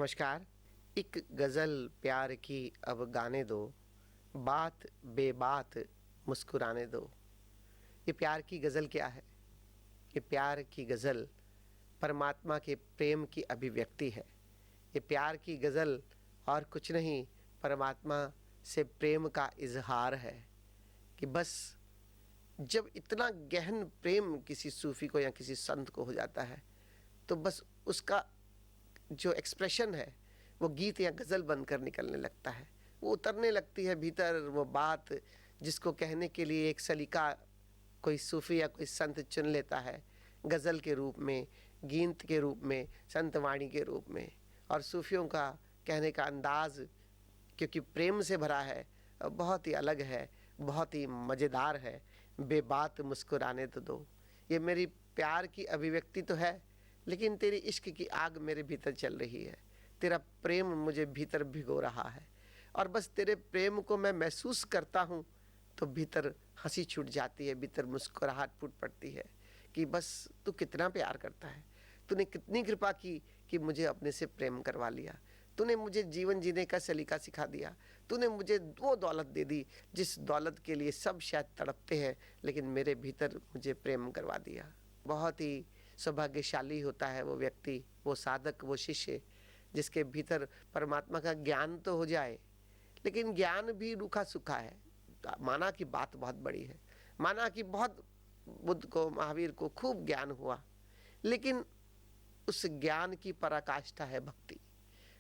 नमस्कार। एक गज़ल प्यार की अब गाने दो, बात बेबात मुस्कुराने दो। ये प्यार की गज़ल क्या है? ये प्यार की गज़ल परमात्मा के प्रेम की अभिव्यक्ति है। ये प्यार की गज़ल और कुछ नहीं, परमात्मा से प्रेम का इज़हार है कि बस जब इतना गहन प्रेम किसी सूफ़ी को या किसी संत को हो जाता है, तो बस उसका जो एक्सप्रेशन है वो गीत या गज़ल बनकर निकलने लगता है। वो उतरने लगती है भीतर वो बात, जिसको कहने के लिए एक सलीका कोई सूफ़ी या कोई संत चुन लेता है, गज़ल के रूप में, गीत के रूप में, संत वाणी के रूप में। और सूफ़ियों का कहने का अंदाज़ क्योंकि प्रेम से भरा है, बहुत ही अलग है, बहुत ही मज़ेदार है। बेबात मुस्कुराने तो दो। ये मेरी प्यार की अभिव्यक्ति तो है, लेकिन तेरी इश्क की आग मेरे भीतर चल रही है। तेरा प्रेम मुझे भीतर भिगो रहा है और बस तेरे प्रेम को मैं महसूस करता हूँ तो भीतर हंसी छूट जाती है, भीतर मुस्कुराहट फूट पड़ती है कि बस तू कितना प्यार करता है। तूने कितनी कृपा की कि मुझे अपने से प्रेम करवा लिया। तूने मुझे जीवन जीने का सलीका सिखा दिया। तूने मुझे वो दौलत दे दी जिस दौलत के लिए सब शायद तड़पते हैं, लेकिन मेरे भीतर मुझे प्रेम करवा दिया। बहुत ही सौभाग्यशाली होता है वो व्यक्ति, वो साधक, वो शिष्य जिसके भीतर परमात्मा का ज्ञान तो हो जाए, लेकिन ज्ञान भी रूखा सूखा है। माना कि बात बहुत बड़ी है, माना कि बहुत बुद्ध को, महावीर को खूब ज्ञान हुआ, लेकिन उस ज्ञान की पराकाष्ठा है भक्ति।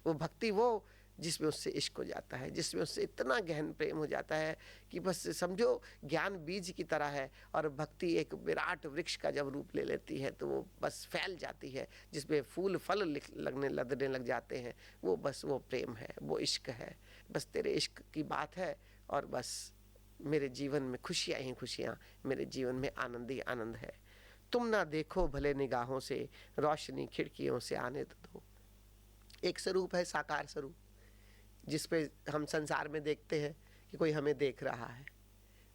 वो भक्ति वो जिसमें उससे इश्क हो जाता है, जिसमें उससे इतना गहन प्रेम हो जाता है कि बस समझो ज्ञान बीज की तरह है और भक्ति एक विराट वृक्ष का जब रूप ले लेती है तो वो बस फैल जाती है, जिसमें फूल फल लगने लग जाते हैं। वो बस वो प्रेम है, वो इश्क है। बस तेरे इश्क की बात है और बस मेरे जीवन में खुशियाँ ही खुशियाँ, मेरे जीवन में आनंद ही आनंद है। तुम ना देखो भले निगाहों से, रोशनी खिड़कियों से आने तो दो। एक स्वरूप है साकार स्वरूप, जिस पे हम संसार में देखते हैं कि कोई हमें देख रहा है।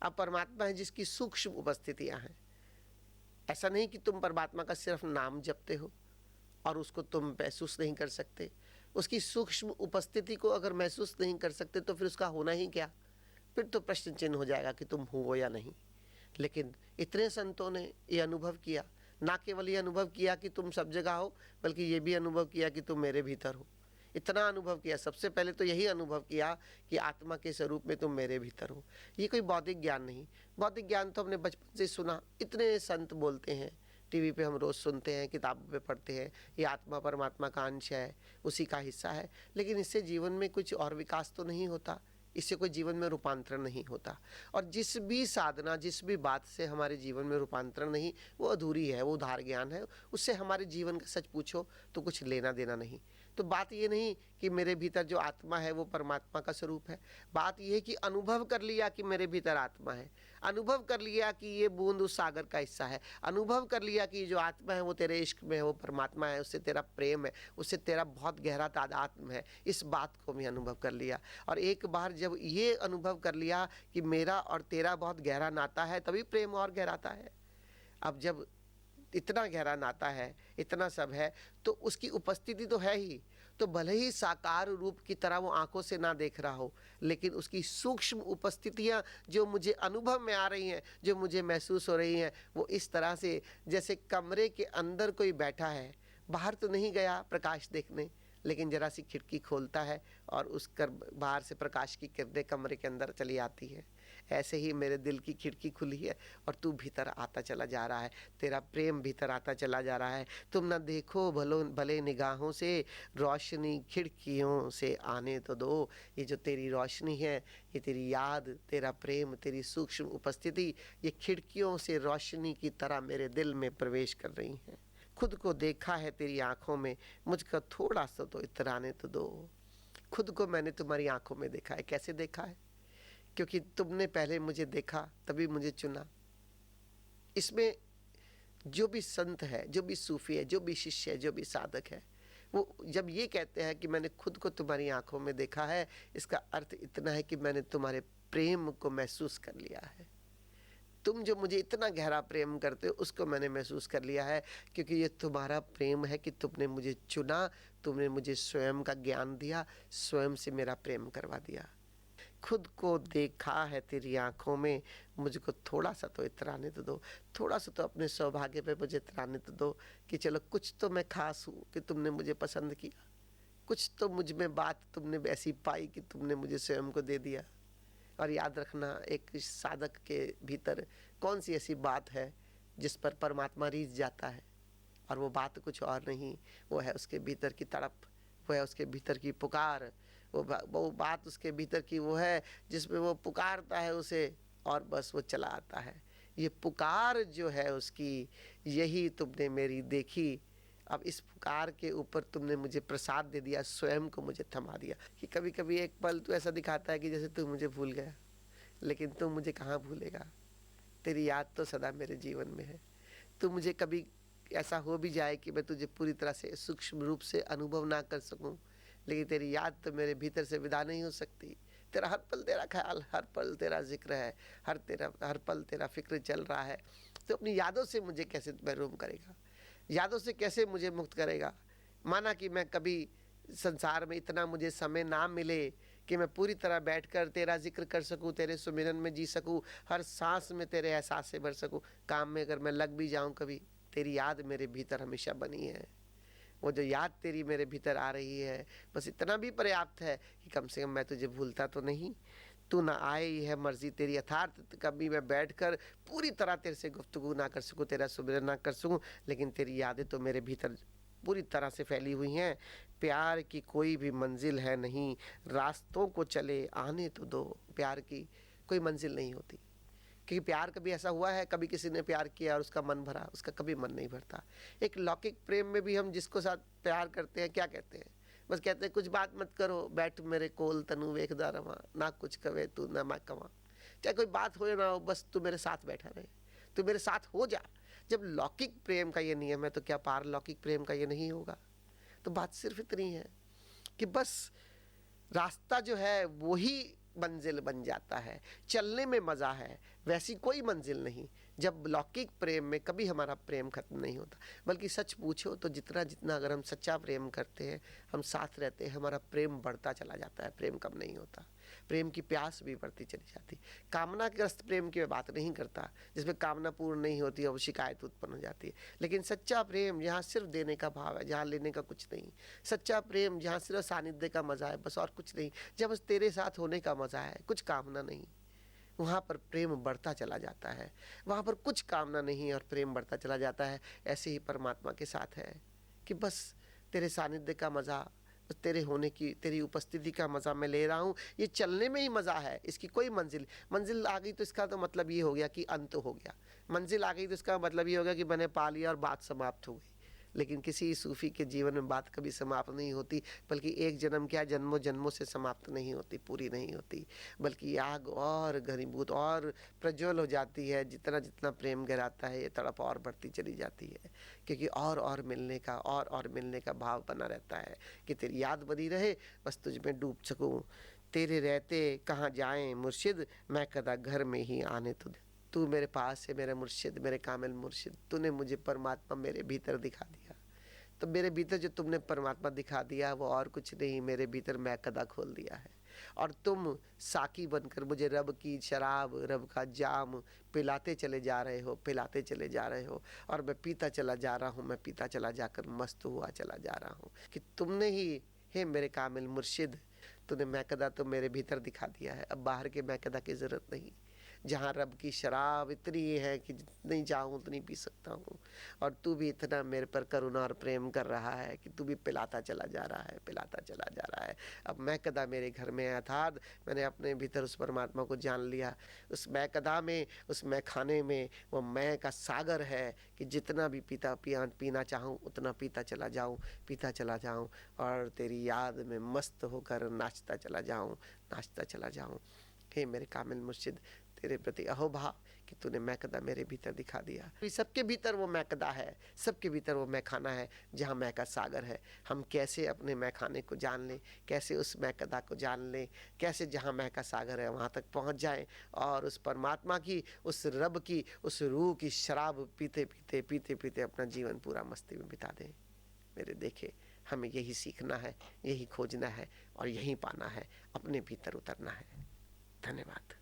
अब परमात्मा है जिसकी सूक्ष्म उपस्थितियां हैं। ऐसा नहीं कि तुम परमात्मा का सिर्फ नाम जपते हो और उसको तुम महसूस नहीं कर सकते। उसकी सूक्ष्म उपस्थिति को अगर महसूस नहीं कर सकते तो फिर उसका होना ही क्या? फिर तो प्रश्न चिन्ह हो जाएगा कि तुम हो या नहीं। लेकिन इतने संतों ने ये अनुभव किया, ना केवल ये अनुभव किया कि तुम सब जगह हो, बल्कि ये भी अनुभव किया कि तुम मेरे भीतर हो। इतना अनुभव किया, सबसे पहले तो यही अनुभव किया कि आत्मा के स्वरूप में तुम मेरे भीतर हो। ये कोई बौद्धिक ज्ञान नहीं। बौद्धिक ज्ञान तो हमने बचपन से सुना, इतने संत बोलते हैं, टीवी पे हम रोज़ सुनते हैं, किताबों पे पढ़ते हैं, ये आत्मा परमात्मा का अंश है, उसी का हिस्सा है। लेकिन इससे जीवन में कुछ और विकास तो नहीं होता, इससे कोई जीवन में रूपांतरण नहीं होता। और जिस भी साधना, जिस भी बात से हमारे जीवन में रूपांतरण नहीं, वो अधूरी है, वो उधार ज्ञान है। उससे हमारे जीवन का सच पूछो तो कुछ लेना देना नहीं। तो बात ये नहीं कि मेरे भीतर जो आत्मा है वो परमात्मा का स्वरूप है। बात ये है कि अनुभव कर लिया कि मेरे भीतर आत्मा है, अनुभव कर लिया कि ये बूंद उस सागर का हिस्सा है, अनुभव कर लिया कि जो आत्मा है वो तेरे इश्क में है, वो परमात्मा है, उससे तेरा प्रेम है, उससे तेरा बहुत गहरा तादात्म्य है। इस बात को भी अनुभव कर लिया। और एक बार जब ये अनुभव कर लिया कि मेरा और तेरा बहुत गहरा नाता है, तभी प्रेम और गहराता है। अब जब इतना गहरा नाता है, इतना सब है, तो उसकी उपस्थिति तो है ही। तो भले ही साकार रूप की तरह वो आंखों से ना देख रहा हो, लेकिन उसकी सूक्ष्म उपस्थितियां जो मुझे अनुभव में आ रही हैं, जो मुझे महसूस हो रही हैं, वो इस तरह से जैसे कमरे के अंदर कोई बैठा है, बाहर तो नहीं गया प्रकाश देखने, लेकिन जरा सी खिड़की खोलता है और उस बाहर से प्रकाश की किरणें कमरे के अंदर चली आती है। ऐसे ही मेरे दिल की खिड़की खुली है और तू भीतर आता चला जा रहा है, तेरा प्रेम भीतर आता चला जा रहा है। तुम ना देखो भले निगाहों से, रोशनी खिड़कियों से आने तो दो। ये जो तेरी रोशनी है, ये तेरी याद, तेरा प्रेम, तेरी सूक्ष्म उपस्थिति, ये खिड़कियों से रोशनी की तरह मेरे दिल में प्रवेश कर रही हैं। खुद को देखा है तेरी आंखों में, मुझको थोड़ा सा तो इतराने तो दो। खुद को मैंने तुम्हारी आंखों में देखा है। कैसे देखा है? क्योंकि तुमने पहले मुझे देखा, तभी मुझे चुना। इसमें जो भी संत है, जो भी सूफी है, जो भी शिष्य है, जो भी साधक है, वो जब ये कहते हैं कि मैंने खुद को तुम्हारी आंखों में देखा है, इसका अर्थ इतना है कि मैंने तुम्हारे प्रेम को महसूस कर लिया है। तुम जो मुझे इतना गहरा प्रेम करते हो उसको मैंने महसूस कर लिया है, क्योंकि ये तुम्हारा प्रेम है कि तुमने मुझे चुना, तुमने मुझे स्वयं का ज्ञान दिया, स्वयं से मेरा प्रेम करवा दिया। खुद को देखा है तेरी आंखों में, मुझको थोड़ा सा तो इतराने तो दो, थोड़ा सा तो अपने सौभाग्य पे मुझे इतराने तो दो कि चलो कुछ तो मैं खास हूँ कि तुमने मुझे पसंद किया, कुछ तो मुझ में बात तुमने ऐसी पाई कि तुमने मुझे स्वयं को दे दिया। और याद रखना, एक साधक के भीतर कौन सी ऐसी बात है जिस पर परमात्मा रीझ जाता है, और वो बात कुछ और नहीं, वो है उसके भीतर की तड़प, वो है उसके भीतर की पुकार, वो बात उसके भीतर की वो है जिसमें वो पुकारता है उसे और बस वो चला आता है। ये पुकार जो है उसकी, यही तुमने मेरी देखी। अब इस पुकार के ऊपर तुमने मुझे प्रसाद दे दिया, स्वयं को मुझे थमा दिया कि कभी कभी एक पल तो ऐसा दिखाता है कि जैसे तू मुझे भूल गया, लेकिन तू मुझे कहाँ भूलेगा, तेरी याद तो सदा मेरे जीवन में है। तू मुझे कभी ऐसा हो भी जाए कि मैं तुझे पूरी तरह से सूक्ष्म रूप से अनुभव ना कर सकूं, लेकिन तेरी याद तो मेरे भीतर से विदा नहीं हो सकती। तेरा हर पल तेरा ख्याल, हर पल तेरा जिक्र है, हर पल तेरा फिक्र चल रहा है। तो अपनी यादों से मुझे कैसे महरूम करेगा, यादों से कैसे मुझे मुक्त करेगा। माना कि मैं कभी संसार में इतना मुझे समय ना मिले कि मैं पूरी तरह बैठकर तेरा जिक्र कर सकूं, तेरे सुमिरन में जी सकूं, हर सांस में तेरे एहसास से भर सकूं। काम में अगर मैं लग भी जाऊं कभी, तेरी याद मेरे भीतर हमेशा बनी है। वो जो याद तेरी मेरे भीतर आ रही है, बस इतना भी पर्याप्त है कि कम से कम मैं तुझे भूलता तो नहीं। तू ना आए, ही है मर्जी तेरी यथार्थ। कभी मैं बैठकर पूरी तरह तेरे से गुफ्तगू ना कर सकूं, तेरा सुमिरन ना कर सकूं, लेकिन तेरी यादें तो मेरे भीतर पूरी तरह से फैली हुई हैं। प्यार की कोई भी मंजिल है नहीं, रास्तों को चले आने तो दो। प्यार की कोई मंजिल नहीं होती, क्योंकि प्यार कभी ऐसा हुआ है, कभी किसी ने प्यार किया और उसका मन भरा, उसका कभी मन नहीं भरता। एक लौकिक प्रेम में भी हम जिसको साथ प्यार करते हैं, क्या कहते हैं, बस कहते हैं कुछ बात मत करो, बैठ मेरे कोल तनु वेखदा रवा, ना कुछ कवे तू ना मैं कवा। चाहे कोई बात हो या ना हो, बस तू मेरे साथ बैठा रहे, तू मेरे साथ हो जा। जब लौकिक प्रेम का ये नियम है, तो क्या पारलौकिक प्रेम का ये नहीं होगा। तो बात सिर्फ इतनी है कि बस रास्ता जो है वो ही मंजिल बन जाता है, चलने में मज़ा है, वैसी कोई मंजिल नहीं। जब लौकिक प्रेम में कभी हमारा प्रेम खत्म नहीं होता, बल्कि सच पूछो तो जितना जितना अगर हम सच्चा प्रेम करते हैं, हम साथ रहते हैं, हमारा प्रेम बढ़ता चला जाता है, प्रेम कम नहीं होता। प्रेम की प्यास भी बढ़ती चली जाती। कामनाग्रस्त प्रेम की मैं बात नहीं करता, जिसमें कामना पूर्ण नहीं होती और शिकायत उत्पन्न हो जाती है, लेकिन सच्चा प्रेम जहाँ सिर्फ देने का भाव है, जहाँ लेने का कुछ नहीं। सच्चा प्रेम जहाँ सिर्फ सानिध्य का मज़ा है, बस और कुछ नहीं, जब बस तेरे साथ होने का मज़ा है, कुछ कामना नहीं, वहाँ पर प्रेम बढ़ता चला जाता है। वहाँ पर कुछ कामना नहीं और प्रेम बढ़ता चला जाता है। ऐसे ही परमात्मा के साथ है कि बस तेरे सानिध्य का मज़ा, बस तेरे होने की, तेरी उपस्थिति का मज़ा मैं ले रहा हूँ। ये चलने में ही मज़ा है, इसकी कोई मंजिल आ गई तो इसका तो मतलब ये हो गया कि अंत हो गया। मंजिल आ गई तो इसका मतलब ये हो गया कि मैंने पा लिया और बात समाप्त हो गई। लेकिन किसी सूफी के जीवन में बात कभी समाप्त नहीं होती, बल्कि एक जन्म क्या, जन्मों जन्मों से समाप्त नहीं होती, पूरी नहीं होती, बल्कि आग और घनीभूत और प्रज्वल हो जाती है। जितना जितना प्रेम गहराता है, ये तड़प और बढ़ती चली जाती है, क्योंकि और मिलने का और मिलने का भाव बना रहता है कि तेरी याद बनी रहे, बस तुझ में डूब सकूँ। तेरे रहते कहाँ जाएं मुर्शिद, मैं कदा घर में ही आने तो दे। तू मेरे पास है मेरा मुर्शिद, मेरे कामिल मुर्शिद, तूने मुझे परमात्मा मेरे भीतर दिखा दिया। तो मेरे भीतर जो तुमने परमात्मा दिखा दिया, वो और कुछ नहीं, मेरे भीतर मैं कदा खोल दिया है। और तुम साकी बनकर मुझे रब की शराब, रब का जाम पिलाते चले जा रहे हो, पिलाते चले जा रहे हो, और मैं पीता चला जा रहा हूँ, मैं पीता चला जाकर मस्त हुआ चला जा रहा हूँ कि तुमने ही, हे मेरे कामिल मुर्शिद, तूने मैं कदा तो मेरे भीतर दिखा दिया है। अब बाहर के मैं कदा की ज़रूरत नहीं। जहाँ रब की शराब इतनी है कि जितनी चाहूँ उतनी पी सकता हूँ, और तू भी इतना मेरे पर करुणा और प्रेम कर रहा है कि तू भी पिलाता चला जा रहा है, पिलाता चला जा रहा है। अब मैं कदा मेरे घर में अर्थात मैंने अपने भीतर उस परमात्मा को जान लिया। उस मैं कदा में, उस मैं खाने में वो मैं का सागर है कि जितना भी पीना चाहूँ उतना पीता चला जाऊँ, पीता चला जाऊँ, और तेरी याद में मस्त होकर नाचता चला जाऊँ, नाचता चला जाऊँ। हे मेरे कामिल मुर्शिद, तेरे प्रति अहोभाव कि तूने मैकदा मेरे भीतर दिखा दिया। सबके भीतर वो मैकदा है, सबके भीतर वो मैखाना है जहाँ मैं का सागर है। हम कैसे अपने मैखाने को जान लें, कैसे उस मैकदा को जान लें, कैसे जहाँ मैं का सागर है वहाँ तक पहुँच जाएं और उस परमात्मा की, उस रब की, उस रूह की शराब पीते पीते पीते पीते अपना जीवन पूरा मस्ती में बिता दें। मेरे देखे, हमें यही सीखना है, यही खोजना है और यही पाना है, अपने भीतर उतरना है। धन्यवाद।